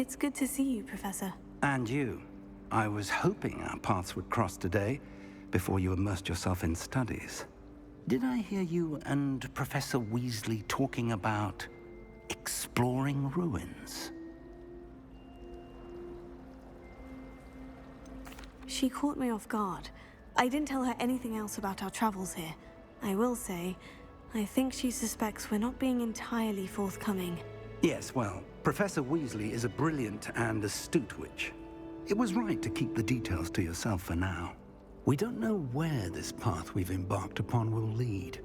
It's good to see you, Professor. And you. I was hoping our paths would cross today, before you immersed yourself in studies. Did I hear you and Professor Weasley talking about exploring ruins? She caught me off guard. I didn't tell her anything else about our travels here. I will say, I think she suspects we're not being entirely forthcoming. Yes, well, Professor Weasley is a brilliant and astute witch. It was right to keep the details to yourself for now. We don't know where this path we've embarked upon will lead.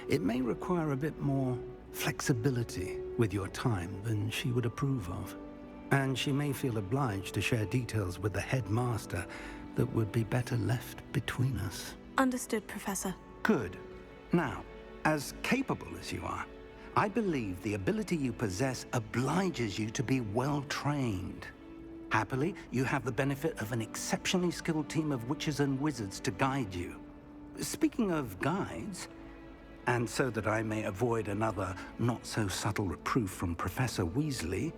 It may require a bit more flexibility with your time than she would approve of. And she may feel obliged to share details with the headmaster that would be better left between us. Understood, Professor. Good. Now, as capable as you are, I believe the ability you possess obliges you to be well-trained. Happily, you have the benefit of an exceptionally skilled team of witches and wizards to guide you. Speaking of guides, and so that I may avoid another not-so-subtle reproof from Professor Weasley,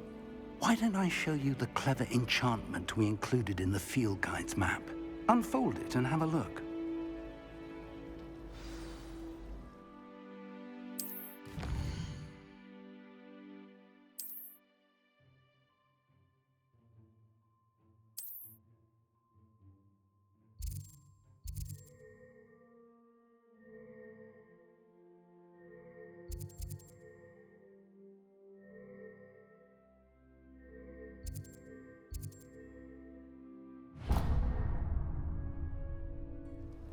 why don't I show you the clever enchantment we included in the field guide's map? Unfold it and have a look.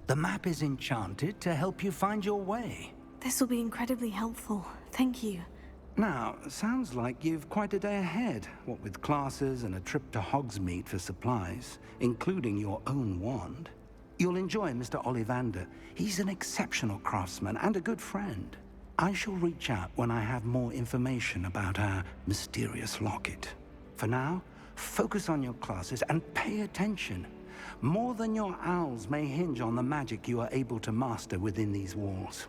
The map is enchanted to help you find your way. This will be incredibly helpful. Thank you. Now, sounds like you've quite a day ahead, what with classes and a trip to Hogsmeade for supplies, including your own wand. You'll enjoy Mr. Ollivander. He's an exceptional craftsman and a good friend. I shall reach out when I have more information about our mysterious locket. For now, focus on your classes and pay attention. More than your owls may hinge on the magic you are able to master within these walls.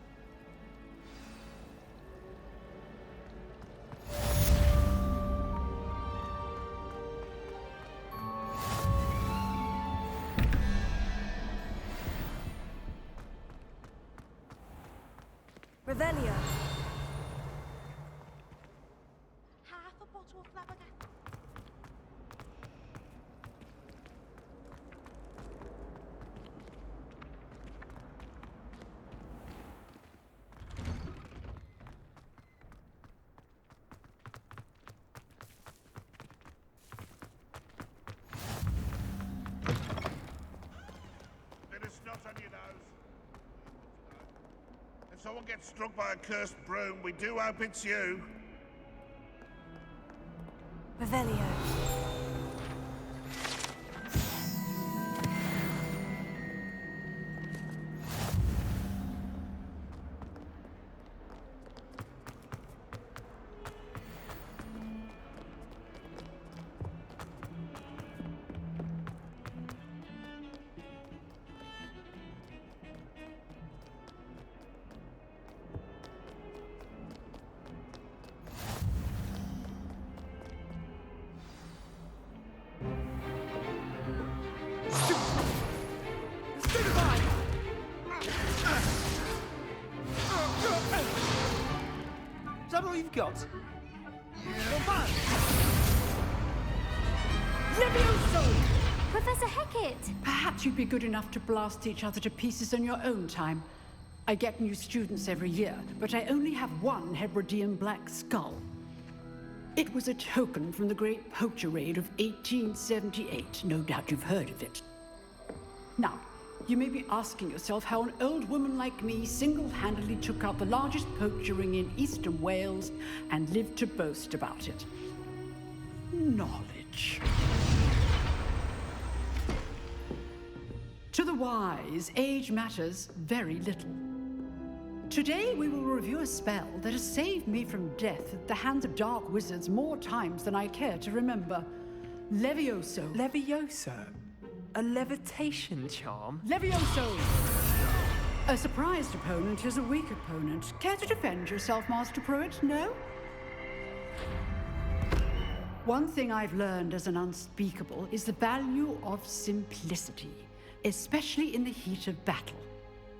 Revelio. Half a bottle of flabbergasted. Bit of snot on your nose. If someone gets struck by a cursed broom, we do hope it's you. Revelio. Is that all you've got? Levioso! Professor Hecat! Perhaps you'd be good enough to blast each other to pieces in your own time. I get new students every year, but I only have one Hebridean black skull. It was a token from the Great Poacher Raid of 1878. No doubt you've heard of it. Now, you may be asking yourself how an old woman like me single-handedly took out the largest poacher ring in eastern Wales and lived to boast about it. Knowledge. To the wise, age matters very little. Today we will review a spell that has saved me from death at the hands of dark wizards more times than I care to remember. Levioso. Levioso? A levitation charm? Levioso! A surprised opponent is a weak opponent. Care to defend yourself, Master Pruitt? No? One thing I've learned as an unspeakable is the value of simplicity, especially in the heat of battle.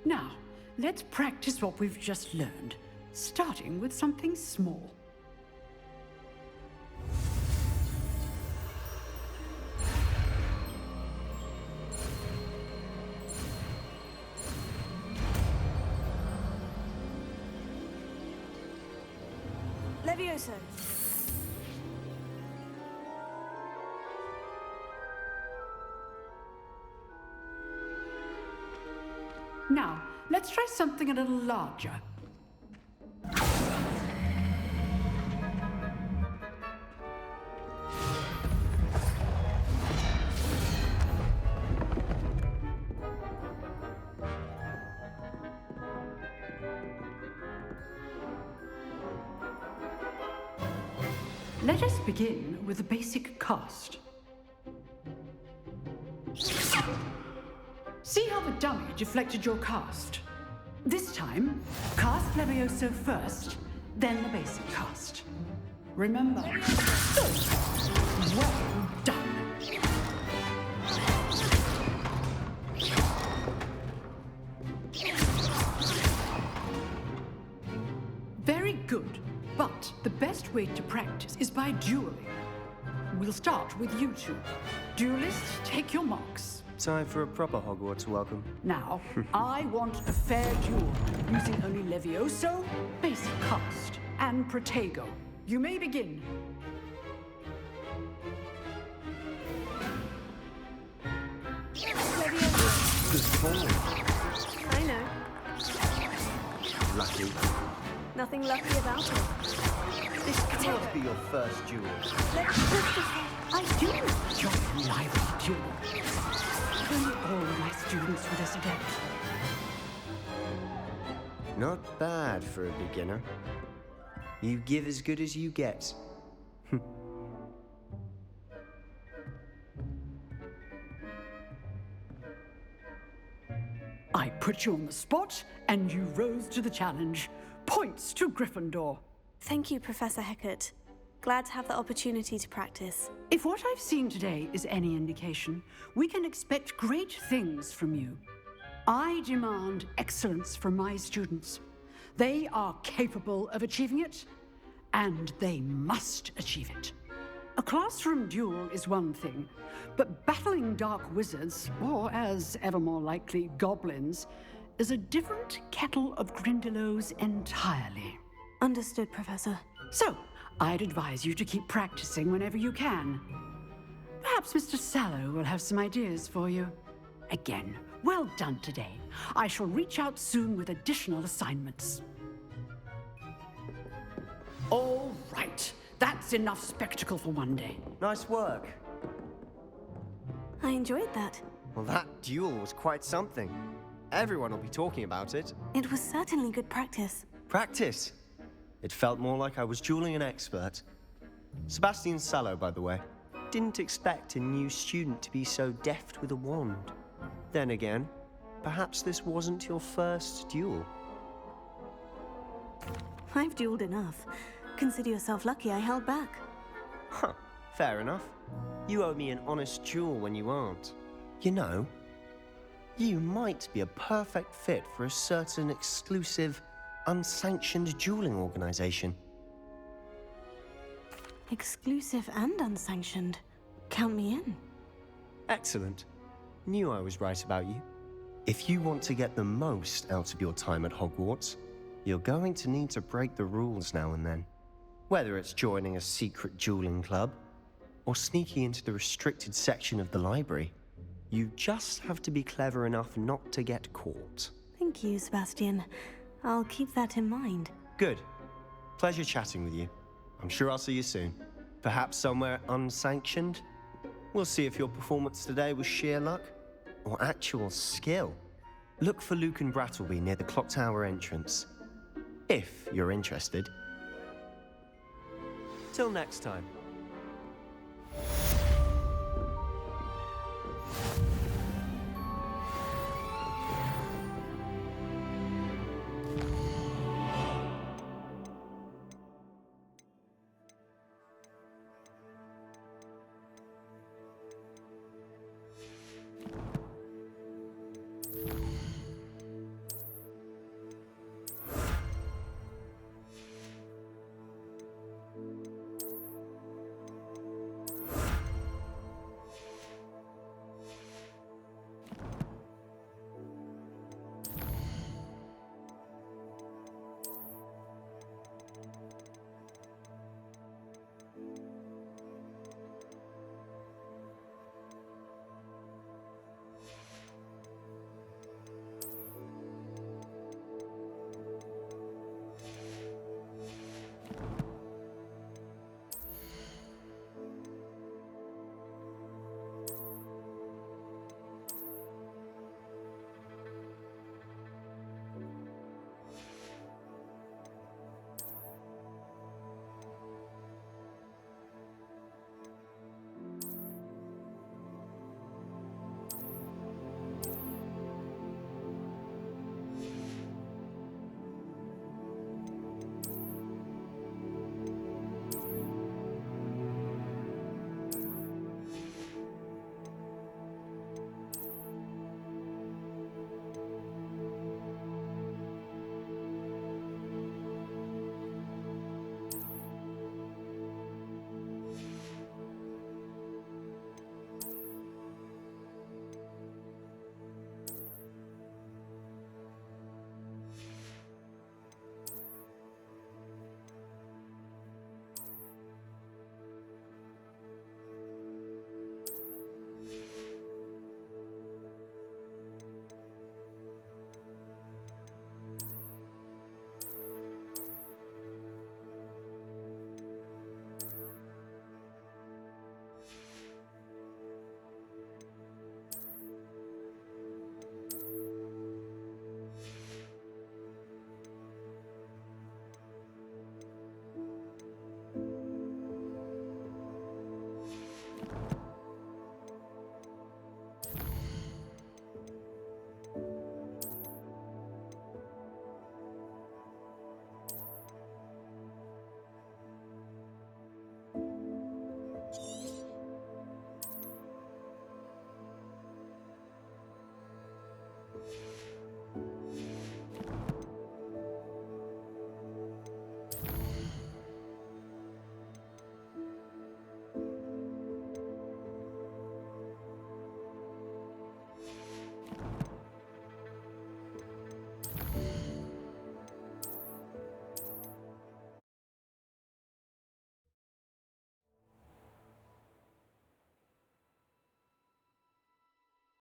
Now, let's practice what we've just learned, starting with something small. Levioso. Now, let's try something a little larger. Let us begin with the basic cast. See how the dummy deflected your cast? This time, cast Levioso first, then the basic cast. Remember, well done. Very good, but the best way to practice is by dueling. We'll start with you two. Duelists, take your marks. Time for a proper Hogwarts welcome. Now, I want a fair duel, using only Levioso, basic cast, and Protego. You may begin. I know. Lucky. Nothing lucky about it. This can't be your first duel. I do enjoy lively duel. Only all of my students for this event. Not bad for a beginner. You give as good as you get. I put you on the spot, and you rose to the challenge. Points to Gryffindor. Thank you, Professor Hecat. Glad to have the opportunity to practice. If what I've seen today is any indication, we can expect great things from you. I demand excellence from my students. They are capable of achieving it, and they must achieve it. A classroom duel is one thing, but battling dark wizards, or as ever more likely, goblins, is a different kettle of Grindylows entirely. Understood, Professor. So, I'd advise you to keep practicing whenever you can. Perhaps Mr. Sallow will have some ideas for you. Again, well done today. I shall reach out soon with additional assignments. All right, that's enough spectacle for one day. Nice work. I enjoyed that. Well, that duel was quite something. Everyone will be talking about it. It was certainly good practice. Practice. It felt more like I was dueling an expert. Sebastian Sallow, by the way. Didn't expect a new student to be so deft with a wand. Then again, perhaps this wasn't your first duel. I've dueled enough. Consider yourself lucky I held back. Huh, fair enough. You owe me an honest duel when you aren't. You know, you might be a perfect fit for a certain exclusive, unsanctioned dueling organization. Exclusive and unsanctioned. Count me in. Excellent. Knew I was right about you. If you want to get the most out of your time at Hogwarts, you're going to need to break the rules now and then. Whether it's joining a secret dueling club, or sneaking into the restricted section of the library, you just have to be clever enough not to get caught. Thank you, Sebastian. I'll keep that in mind. Good. Pleasure chatting with you. I'm sure I'll see you soon. Perhaps somewhere unsanctioned? We'll see if your performance today was sheer luck or actual skill. Look for Luke and Brattleby near the clock tower entrance, if you're interested. Till next time.